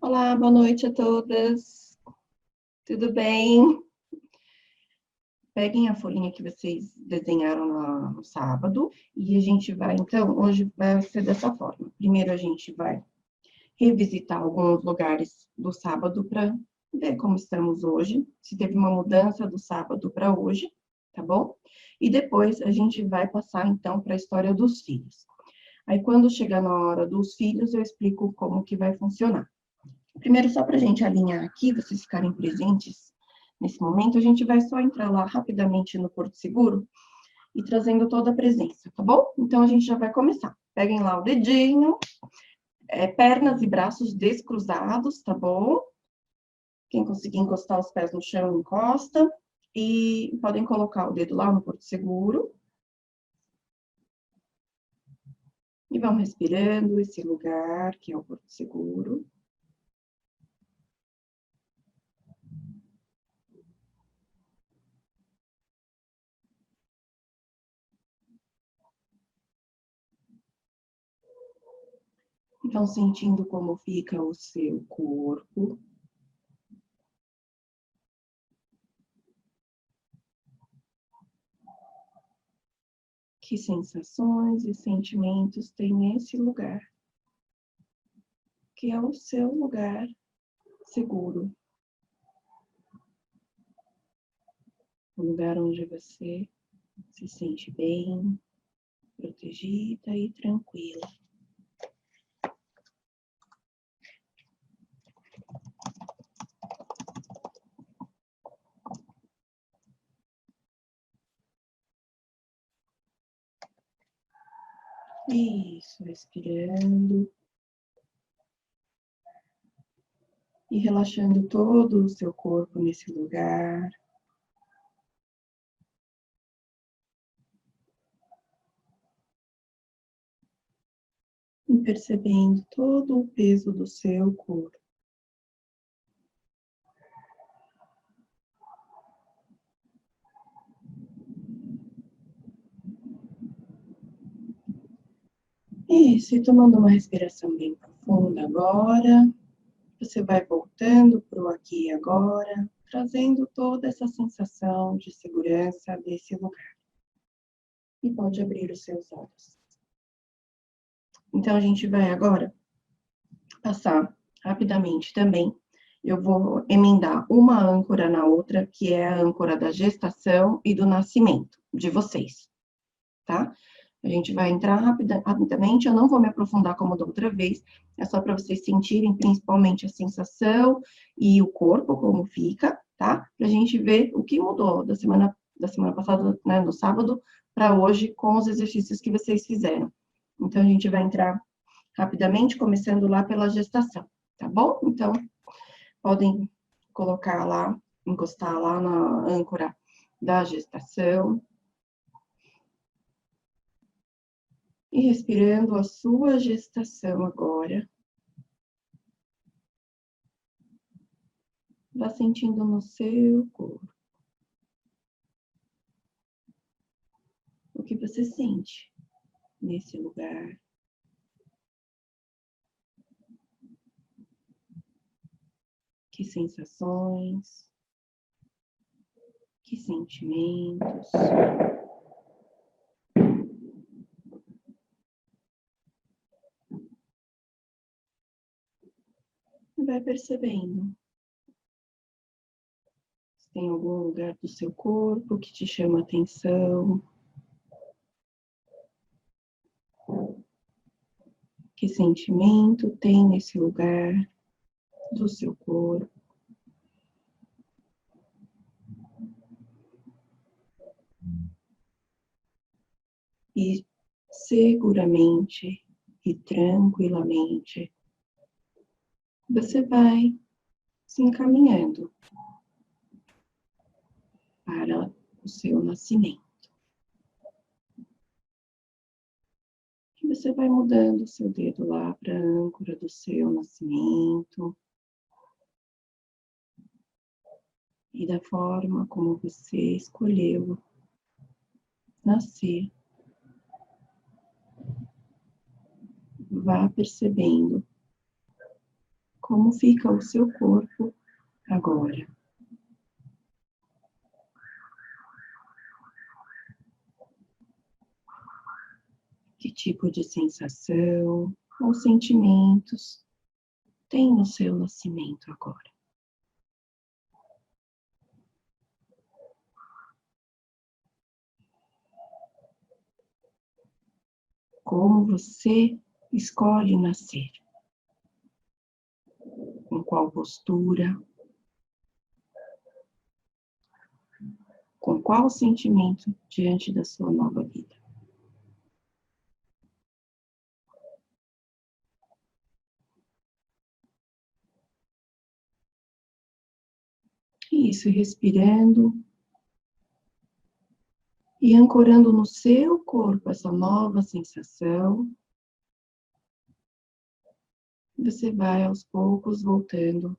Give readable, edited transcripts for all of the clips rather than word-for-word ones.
Olá, boa noite a todas. Tudo bem? Peguem a folhinha que vocês desenharam no sábado e a gente vai, então, hoje vai ser dessa forma. Primeiro a gente vai revisitar alguns lugares do sábado para ver como estamos hoje, se teve uma mudança do sábado para hoje, tá bom? E depois a gente vai passar, então, para a história dos filhos. Aí, quando chegar na hora dos filhos, eu explico como que vai funcionar. Primeiro, só para a gente alinhar aqui, vocês ficarem presentes nesse momento, a gente vai só entrar lá rapidamente no Porto Seguro e trazendo toda a presença, tá bom? Então, a gente já vai começar. Peguem lá o dedinho, pernas e braços descruzados, tá bom? Quem conseguir encostar os pés no chão, encosta. E podem colocar o dedo lá no Porto Seguro. E vão respirando esse lugar, que é o Porto Seguro. Vão sentindo como fica o seu corpo. Que sensações e sentimentos tem nesse lugar, que é o seu lugar seguro. O lugar onde você se sente bem, protegida e tranquila. Isso, respirando e relaxando todo o seu corpo nesse lugar. E percebendo todo o peso do seu corpo. Isso, e tomando uma respiração bem profunda agora, você vai voltando para o aqui e agora, trazendo toda essa sensação de segurança desse lugar. E pode abrir os seus olhos. Então, a gente vai agora passar rapidamente também. Eu vou emendar uma âncora na outra, que é a âncora da gestação e do nascimento de vocês, tá? A gente vai entrar rapidamente, eu não vou me aprofundar como da outra vez, é só para vocês sentirem principalmente a sensação e o corpo, como fica, tá? Para a gente ver o que mudou da semana passada, né, no sábado, para hoje, com os exercícios que vocês fizeram. Então, a gente vai entrar rapidamente, começando lá pela gestação, tá bom? Então, podem colocar lá, encostar lá na âncora da gestação. E respirando a sua gestação agora. Vá sentindo no seu corpo. O que você sente nesse lugar. Que sensações. Que sentimentos. E vai percebendo. Se tem algum lugar do seu corpo que te chama atenção. Que sentimento tem nesse lugar do seu corpo. E seguramente e tranquilamente você vai se encaminhando para o seu nascimento. E você vai mudando o seu dedo lá para a âncora do seu nascimento. E da forma como você escolheu nascer, vá percebendo como fica o seu corpo agora. Que tipo de sensação ou sentimentos tem no seu nascimento agora? Como você escolhe nascer? Com qual postura? Com qual sentimento diante da sua nova vida? Isso, respirando e ancorando no seu corpo essa nova sensação. Você vai aos poucos voltando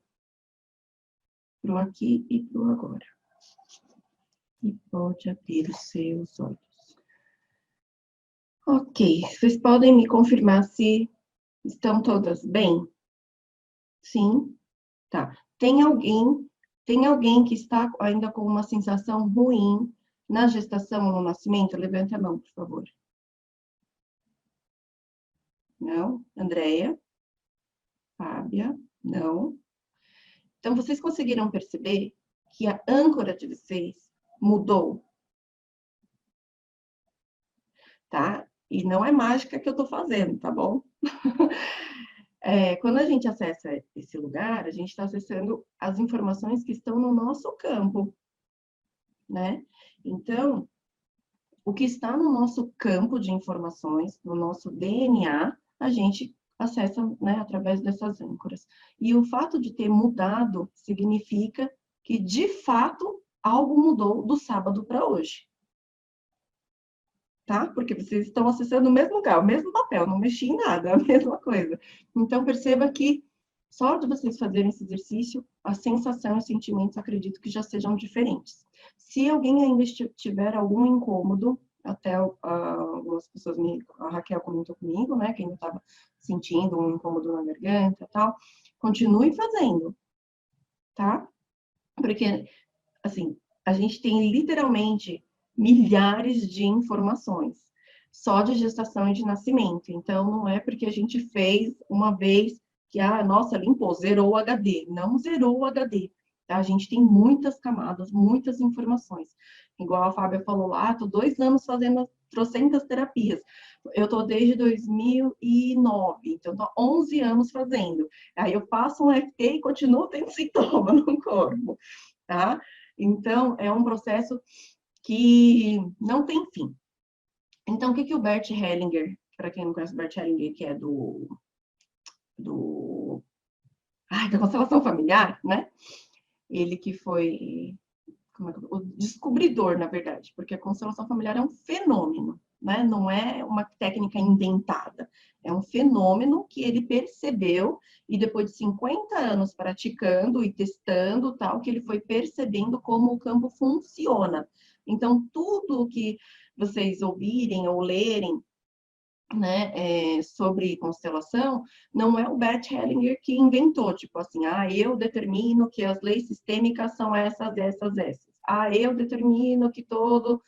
para o aqui e para o agora. E pode abrir os seus olhos. Ok, vocês podem me confirmar se estão todas bem? Sim? Tá. Tem alguém que está ainda com uma sensação ruim na gestação ou no nascimento? Levanta a mão, por favor. Não? Andréia? Fábia? Não? Então, vocês conseguiram perceber que a âncora de vocês mudou? Tá? E não é mágica que eu tô fazendo, tá bom? Quando a gente acessa esse lugar, a gente está acessando as informações que estão no nosso campo, né? Então, o que está no nosso campo de informações, no nosso DNA, a gente acessa, né, através dessas âncoras. E o fato de ter mudado significa que, de fato, algo mudou do sábado para hoje. Tá? Porque vocês estão acessando o mesmo lugar, o mesmo papel, não mexi em nada, a mesma coisa. Então, perceba que só de vocês fazerem esse exercício, a sensação e os sentimentos, acredito que já sejam diferentes. Se alguém ainda tiver algum incômodo, até algumas pessoas, a Raquel comentou comigo, né, que ainda estava sentindo um incômodo na garganta e tal, continue fazendo, tá? Porque, assim, a gente tem literalmente milhares de informações só de gestação e de nascimento. Então, não é porque a gente fez uma vez que, nossa, limpou, zerou o HD. Não zerou o HD. Tá? A gente tem muitas camadas, muitas informações. Igual a Fábia falou lá, tô 2 anos fazendo trocentas terapias. Eu tô desde 2009, então tô 11 anos fazendo. Aí eu faço um FT e continuo tendo sintoma no corpo, tá? Então, é um processo que não tem fim. Então, o que o Bert Hellinger, para quem não conhece o Bert Hellinger, que é da constelação familiar, né? Ele que foi o descobridor, na verdade, porque a constelação familiar é um fenômeno, né? Não é uma técnica inventada. É um fenômeno que ele percebeu e depois de 50 anos praticando e testando, tal, que ele foi percebendo como o campo funciona. Então, tudo que vocês ouvirem ou lerem, né, sobre constelação, não é o Bert Hellinger que inventou, tipo assim, eu determino que as leis sistêmicas são essas. Eu determino que todo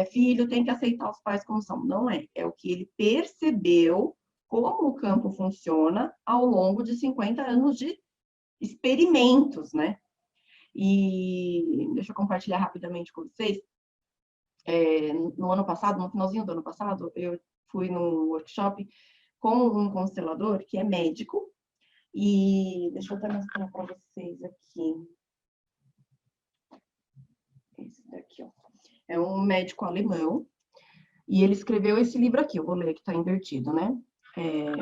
filho tem que aceitar os pais como são. Não é. É o que ele percebeu como o campo funciona ao longo de 50 anos de experimentos, né? E deixa eu compartilhar rapidamente com vocês. No ano passado, no finalzinho do ano passado, eu fui num workshop com um constelador que é médico. E deixa eu até mostrar para vocês aqui. Esse daqui, ó. É um médico alemão. E ele escreveu esse livro aqui, eu vou ler que está invertido, né?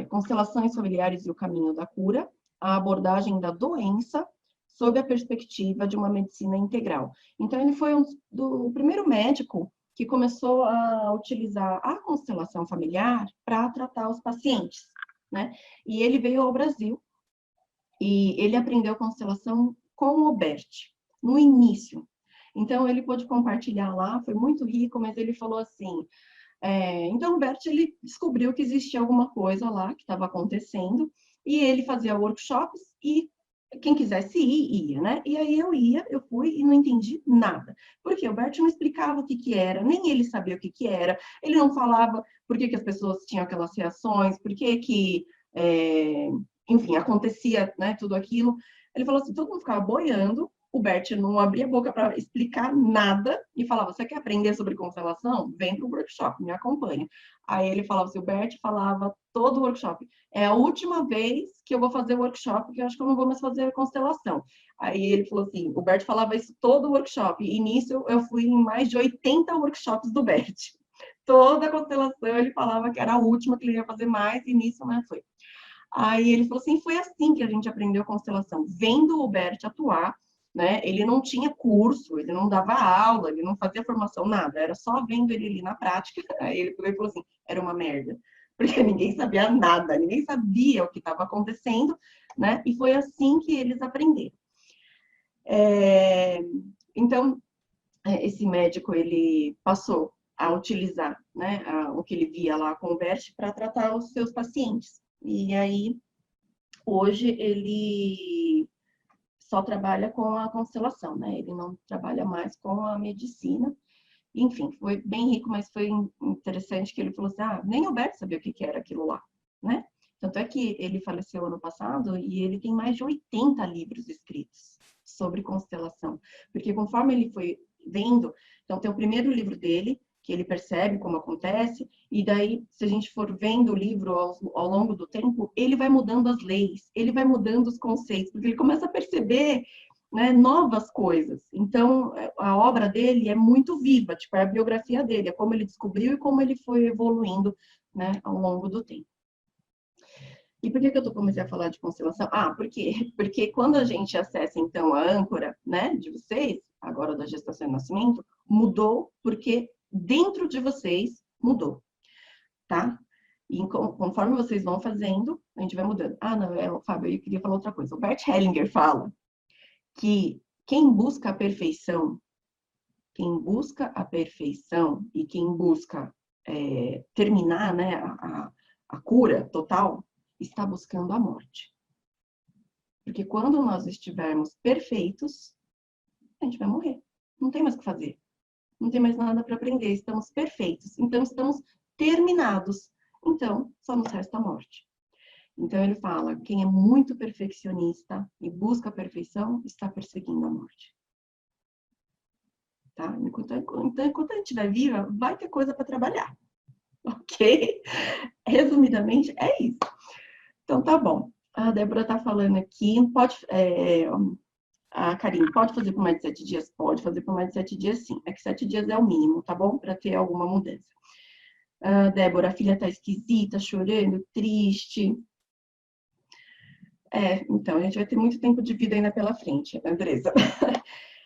Constelações Familiares e o Caminho da Cura, a abordagem da doença sob a perspectiva de uma medicina integral. Então, ele foi o primeiro médico que começou a utilizar a constelação familiar para tratar os pacientes, né? E ele veio ao Brasil e ele aprendeu constelação com o Bert, no início. Então, ele pôde compartilhar lá, foi muito rico, mas ele falou assim, então, o Bert, ele descobriu que existia alguma coisa lá que estava acontecendo, e ele fazia workshops e quem quisesse ir, ia, né? E aí eu fui e não entendi nada. Porque o Bert não explicava o que que era, nem ele sabia o que que era, ele não falava por que que as pessoas tinham aquelas reações, por que que, enfim, acontecia, né, tudo aquilo. Ele falou assim, todo mundo ficava boiando, o Bert não abria a boca para explicar nada e falava, você quer aprender sobre constelação? Vem para o workshop, me acompanha. Aí ele falava assim, o Bert falava todo o workshop, é a última vez que eu vou fazer o workshop, que eu acho que eu não vou mais fazer constelação. Aí ele falou assim, o Bert falava isso todo o workshop, e nisso eu fui em mais de 80 workshops do Bert. Toda a constelação ele falava que era a última que ele ia fazer mais, e nisso, né, foi. Aí ele falou assim, foi assim que a gente aprendeu constelação, vendo o Bert atuar, né? Ele não tinha curso, ele não dava aula, ele não fazia formação, nada, era só vendo ele ali na prática. Aí ele falou assim, era uma merda, porque ninguém sabia nada, ninguém sabia o que estava acontecendo, né? E foi assim que eles aprenderam. Então, esse médico, ele passou a utilizar, né, o que ele via lá com o Bert para tratar os seus pacientes. E aí, hoje, ele só trabalha com a constelação, né? Ele não trabalha mais com a medicina. Enfim, foi bem rico, mas foi interessante que ele falou assim, nem o Bert sabia o que era aquilo lá, né? Tanto é que ele faleceu ano passado e ele tem mais de 80 livros escritos sobre constelação. Porque conforme ele foi vendo, então tem o primeiro livro dele, que ele percebe como acontece, e daí, se a gente for vendo o livro ao longo do tempo, ele vai mudando as leis, ele vai mudando os conceitos, porque ele começa a perceber, né, novas coisas. Então, a obra dele é muito viva, tipo, é a biografia dele, é como ele descobriu e como ele foi evoluindo, né, ao longo do tempo. E por que eu comecei a falar de constelação? Por quê? Porque quando a gente acessa, então, a âncora, né, de vocês, agora da gestação e nascimento, mudou porque dentro de vocês mudou, tá? E conforme vocês vão fazendo, a gente vai mudando. Não, Fábio, eu queria falar outra coisa. O Bert Hellinger fala que quem busca a perfeição e quem busca terminar, né, a cura total, está buscando a morte. Porque quando nós estivermos perfeitos, a gente vai morrer. Não tem mais o que fazer. Não tem mais nada para aprender. Estamos perfeitos. Então, estamos terminados. Então, só nos resta a morte. Então, ele fala, quem é muito perfeccionista e busca a perfeição, está perseguindo a morte. Tá? Enquanto a gente estiver viva, vai ter coisa para trabalhar. Ok? Resumidamente, é isso. Então, tá bom. A Débora está falando aqui, a Karine, pode fazer por mais de 7 dias? Pode fazer por mais de 7 dias, sim. É que 7 dias é o mínimo, tá bom? Para ter alguma mudança. Débora, a filha tá esquisita, chorando, triste. Então, a gente vai ter muito tempo de vida ainda pela frente, Andresa.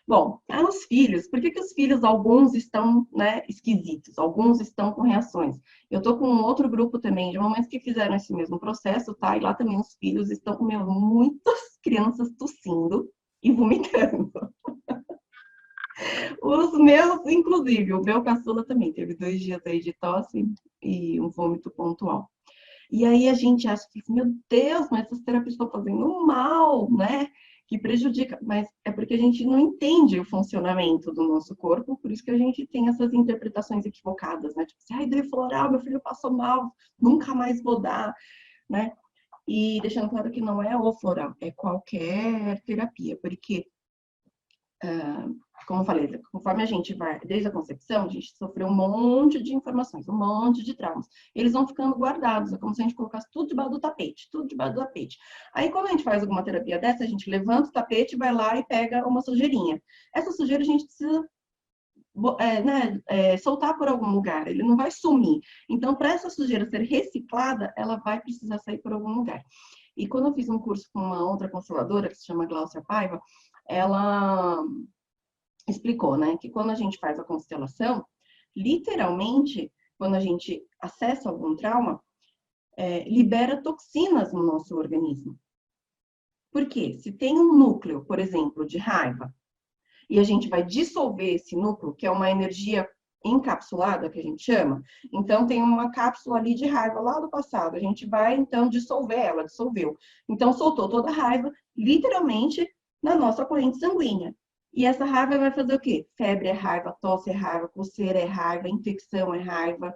Bom, os filhos, por que os filhos, alguns estão, né, esquisitos, alguns estão com reações? Eu tô com um outro grupo também, de momentos que fizeram esse mesmo processo, tá? E lá também os filhos estão com muitas crianças tossindo e vomitando. Os meus, inclusive, o meu caçula também teve 2 dias aí de tosse e um vômito pontual. E aí a gente acha que, meu Deus, mas essas terapias estão fazendo mal, né? Que prejudica. Mas é porque a gente não entende o funcionamento do nosso corpo, por isso que a gente tem essas interpretações equivocadas, né? Tipo assim, dei floral, meu filho passou mal, nunca mais vou dar, né? E deixando claro que não é o floral, é qualquer terapia, porque como eu falei, conforme a gente vai, desde a concepção, a gente sofreu um monte de informações, um monte de traumas. Eles vão ficando guardados, é como se a gente colocasse tudo debaixo do tapete, tudo debaixo do tapete. Aí, quando a gente faz alguma terapia dessa, a gente levanta o tapete, vai lá e pega uma sujeirinha. Essa sujeira a gente precisa soltar por algum lugar, ele não vai sumir. Então, para essa sujeira ser reciclada, ela vai precisar sair por algum lugar. E quando eu fiz um curso com uma outra consteladora, que se chama Gláucia Paiva, ela explicou, né, que quando a gente faz a constelação, literalmente, quando a gente acessa algum trauma, libera toxinas no nosso organismo. Por quê? Se tem um núcleo, por exemplo, de raiva, e a gente vai dissolver esse núcleo, que é uma energia encapsulada, que a gente chama, então tem uma cápsula ali de raiva lá do passado. A gente vai, então, dissolver ela, dissolveu. Então, soltou toda a raiva, literalmente, na nossa corrente sanguínea. E essa raiva vai fazer o quê? Febre é raiva, tosse é raiva, coceira é raiva, infecção é raiva.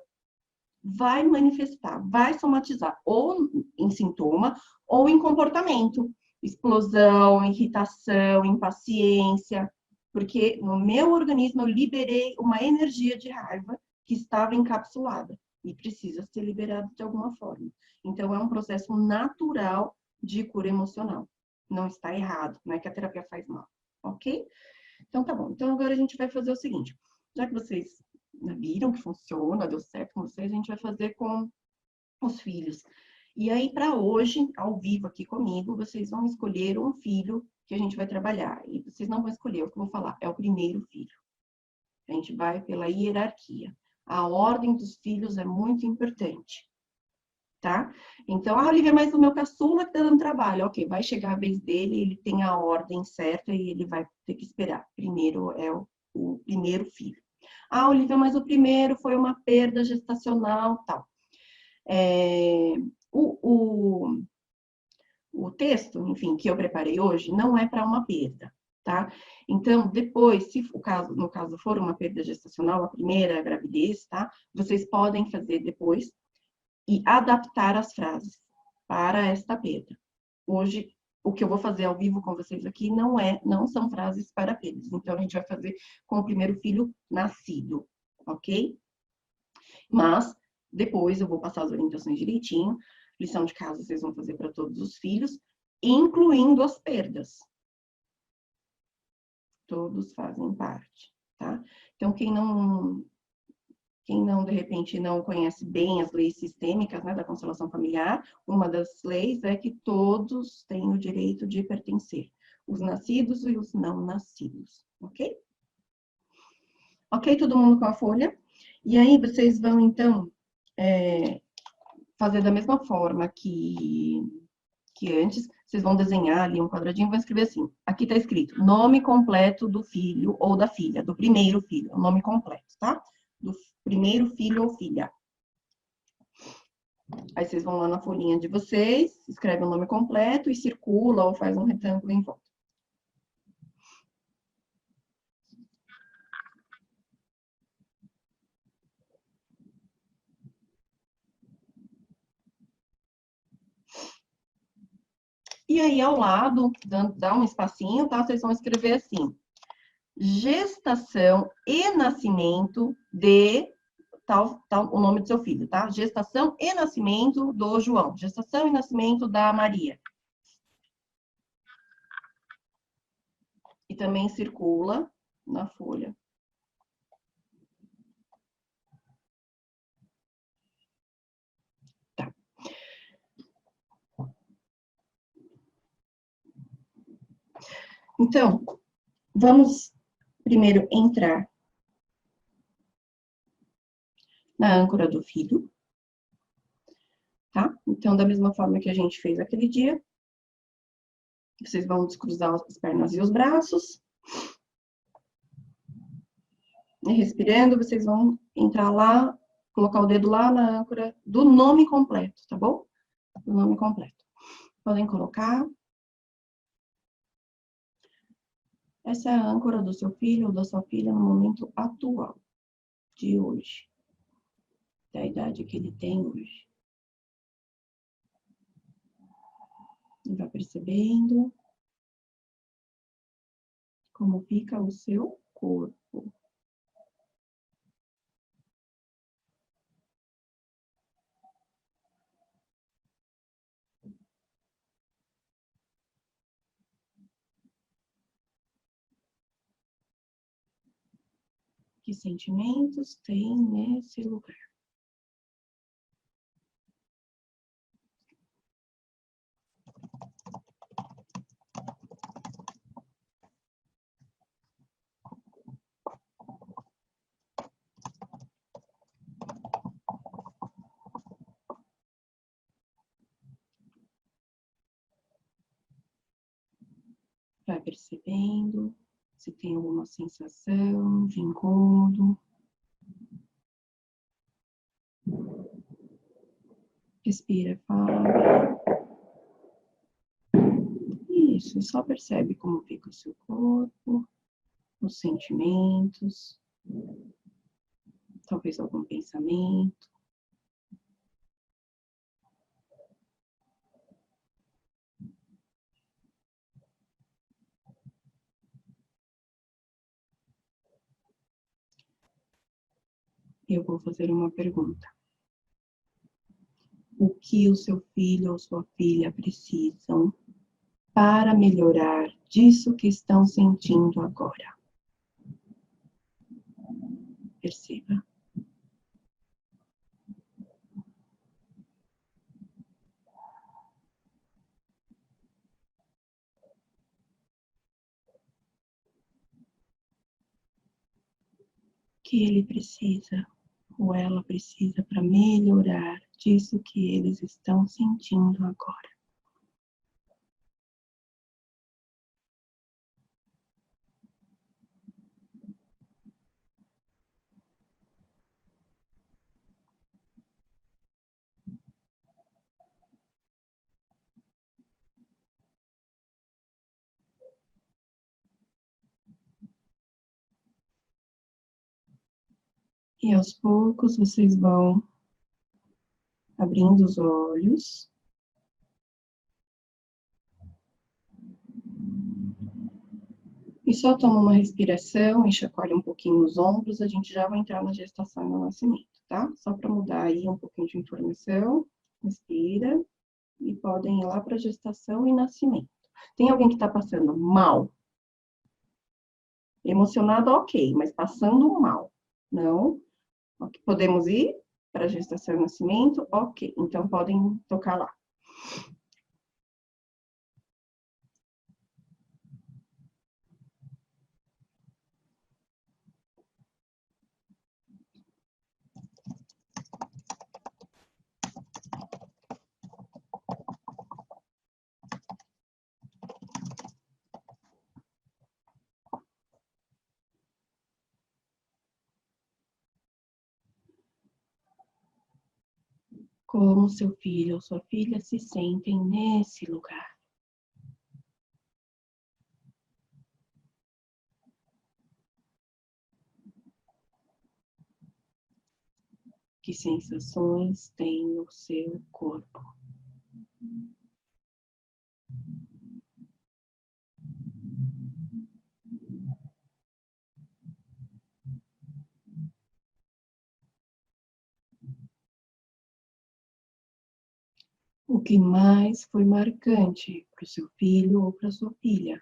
Vai manifestar, vai somatizar, ou em sintoma, ou em comportamento. Explosão, irritação, impaciência, porque no meu organismo eu liberei uma energia de raiva que estava encapsulada e precisa ser liberada de alguma forma. Então, é um processo natural de cura emocional. Não está errado, não é que a terapia faz mal, ok? Então, tá bom. Então, agora a gente vai fazer o seguinte. Já que vocês viram que funciona, deu certo com vocês, a gente vai fazer com os filhos. E aí, para hoje, ao vivo aqui comigo, vocês vão escolher um filho que a gente vai trabalhar. E vocês não vão escolher, o que eu vou falar, é o primeiro filho. A gente vai pela hierarquia. A ordem dos filhos é muito importante, tá? Então, Olivia, mas o meu caçula que tá dando trabalho. Ok, vai chegar a vez dele, ele tem a ordem certa e ele vai ter que esperar. Primeiro é o primeiro filho. Olivia, mas o primeiro foi uma perda gestacional, tal. O, o texto, enfim, que eu preparei hoje, não é para uma perda, tá? Então, depois, se o caso, no caso for uma perda gestacional, a primeira gravidez, tá? Vocês podem fazer depois e adaptar as frases para esta perda. Hoje, o que eu vou fazer ao vivo com vocês aqui não são frases para perdas. Então, a gente vai fazer com o primeiro filho nascido, ok? Mas, depois eu vou passar as orientações direitinho. Lição de casa vocês vão fazer para todos os filhos, incluindo as perdas. Todos fazem parte, tá? Então, quem não, de repente, não conhece bem as leis sistêmicas, né, da constelação familiar, uma das leis é que todos têm o direito de pertencer. Os nascidos e os não nascidos, ok? Ok, todo mundo com a folha? E aí, vocês vão, então, fazer da mesma forma que antes, vocês vão desenhar ali um quadradinho e vão escrever assim. Aqui está escrito nome completo do filho ou da filha, do primeiro filho, o nome completo, tá? Do primeiro filho ou filha. Aí vocês vão lá na folhinha de vocês, escreve o nome completo e circula ou faz um retângulo em volta. E aí, ao lado, dá um espacinho, tá? Vocês vão escrever assim. Gestação e nascimento de tal, o nome do seu filho, tá? Gestação e nascimento do João. Gestação e nascimento da Maria. E também circula na folha. Tá. Então, vamos primeiro entrar na âncora do filho, tá? Então, da mesma forma que a gente fez aquele dia, vocês vão descruzar as pernas e os braços. E respirando, vocês vão entrar lá, colocar o dedo lá na âncora do nome completo, tá bom? O nome completo. Podem colocar. Essa é a âncora do seu filho ou da sua filha no momento atual, de hoje, da idade que ele tem hoje. E vai percebendo como fica o seu corpo. Que sentimentos tem nesse lugar? Vai percebendo se tem alguma sensação de incômodo. Respira, Fábio. Isso, e só percebe como fica o seu corpo, os sentimentos, talvez algum pensamento. Eu vou fazer uma pergunta. O que o seu filho ou sua filha precisam para melhorar disso que estão sentindo agora? Perceba. O que ele precisa ou ela precisa para melhorar disso que eles estão sentindo agora. E aos poucos vocês vão abrindo os olhos. E só toma uma respiração e chacoalha um pouquinho os ombros, a gente já vai entrar na gestação e no nascimento, tá? Só para mudar aí um pouquinho de informação. Respira e podem ir lá para gestação e nascimento. Tem alguém que está passando mal? Emocionado, ok, mas passando mal? Não? Podemos ir para gestação e nascimento? Ok, então podem tocar lá. Como seu filho ou sua filha se sentem nesse lugar. Que sensações tem no seu corpo? O que mais foi marcante para o seu filho ou para sua filha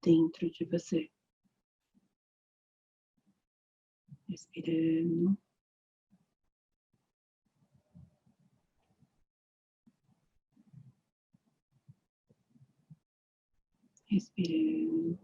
dentro de você? Respirando. Respirando.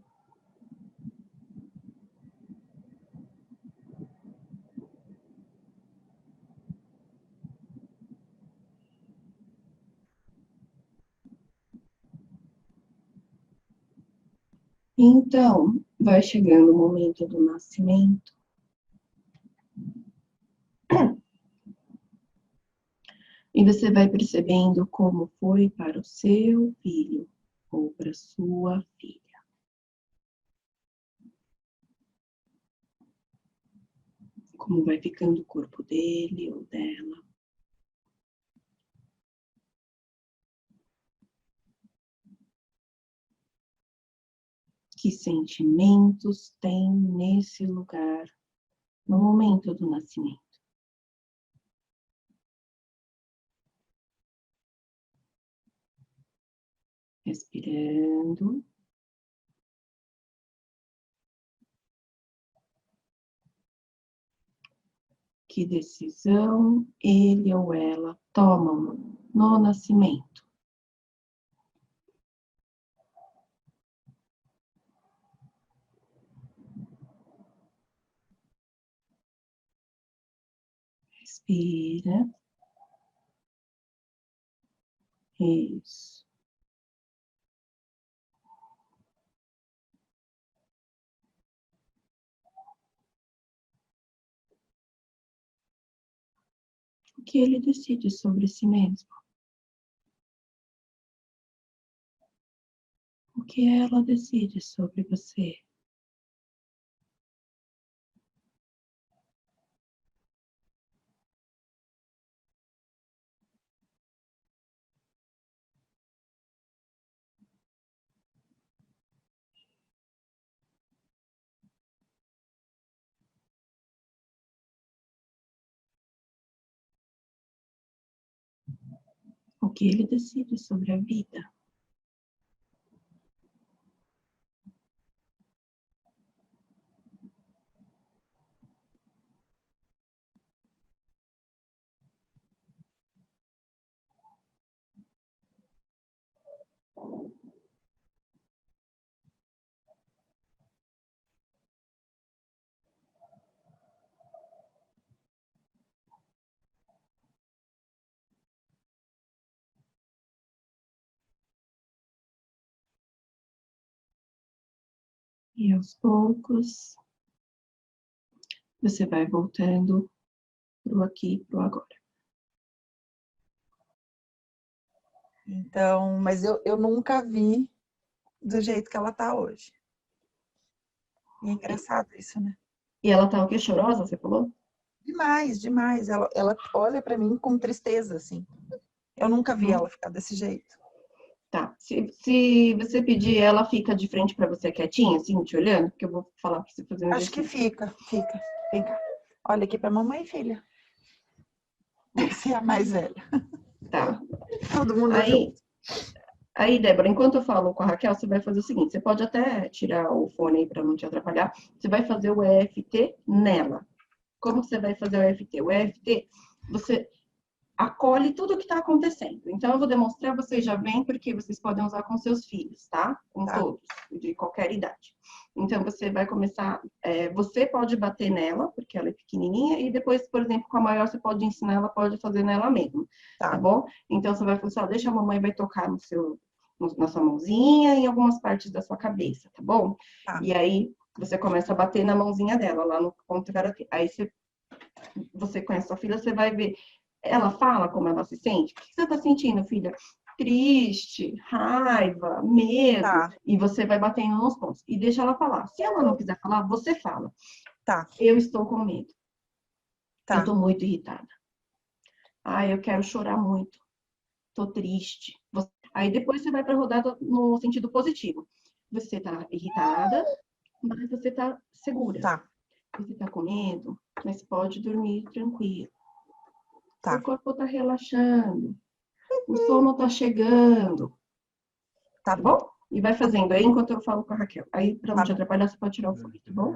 Então, vai chegando o momento do nascimento. E você vai percebendo como foi para o seu filho ou para sua filha. Como vai ficando o corpo dele ou dela. Que sentimentos tem nesse lugar no momento do nascimento. Respirando. Que decisão ele ou ela tomam no nascimento. Respira. Isso. O que ele decide sobre si mesmo? O que ela decide sobre você? O que ele decide sobre a vida? E aos poucos, você vai voltando pro aqui e pro agora. Então, mas eu nunca vi do jeito que ela tá hoje. E é engraçado isso, né? E ela tá o quê? Chorosa, você falou? Demais, demais. Ela olha pra mim com tristeza, assim. Eu nunca vi ela ficar desse jeito. Tá. Se você pedir, ela fica de frente pra você quietinha, assim, te olhando, porque eu vou falar pra você fazer um Acho que exercício. fica, fica. Vem cá. Olha aqui pra mamãe, filha. Você é a mais velha. Tá. Todo mundo Aí, junto. aí, Débora, enquanto eu falo com a Raquel, você vai fazer o seguinte: você pode até tirar o fone aí para não te atrapalhar. Você vai fazer o EFT nela. Como você vai fazer o EFT? O EFT, você acolhe tudo o que está acontecendo. Então, eu vou demonstrar, vocês já veem, porque vocês podem usar com seus filhos, tá? Com Tá, todos, de qualquer idade. Então, você vai começar, você pode bater nela, porque ela é pequenininha, e depois, por exemplo, com a maior, você pode ensinar, ela pode fazer nela mesma, tá tá, bom? Então, você vai falar assim, deixa a mamãe vai tocar no seu, na sua mãozinha, em algumas partes da sua cabeça, tá bom? tá, E aí, você começa a bater na mãozinha dela, lá no ponto karatê. Aí, você conhece sua filha, você vai ver. Ela fala como ela se sente? O que você está sentindo, filha? Triste, raiva, medo. tá, E você vai batendo nos pontos. E deixa ela falar. Se ela não quiser falar, você fala. tá, Eu estou com medo. Eu tá, estou muito irritada. Ah, eu quero chorar muito. Estou triste. Aí depois você vai para a rodada no sentido positivo. Você está irritada, mas você está segura. tá, Você está com medo, mas pode dormir tranquilo. Seu tá, corpo está relaxando. O sono tá chegando, tá tá bom, bom? E vai fazendo aí enquanto eu falo com a Raquel. Aí, pra não tá te bom. atrapalhar, você pode tirar o fone, tá bom?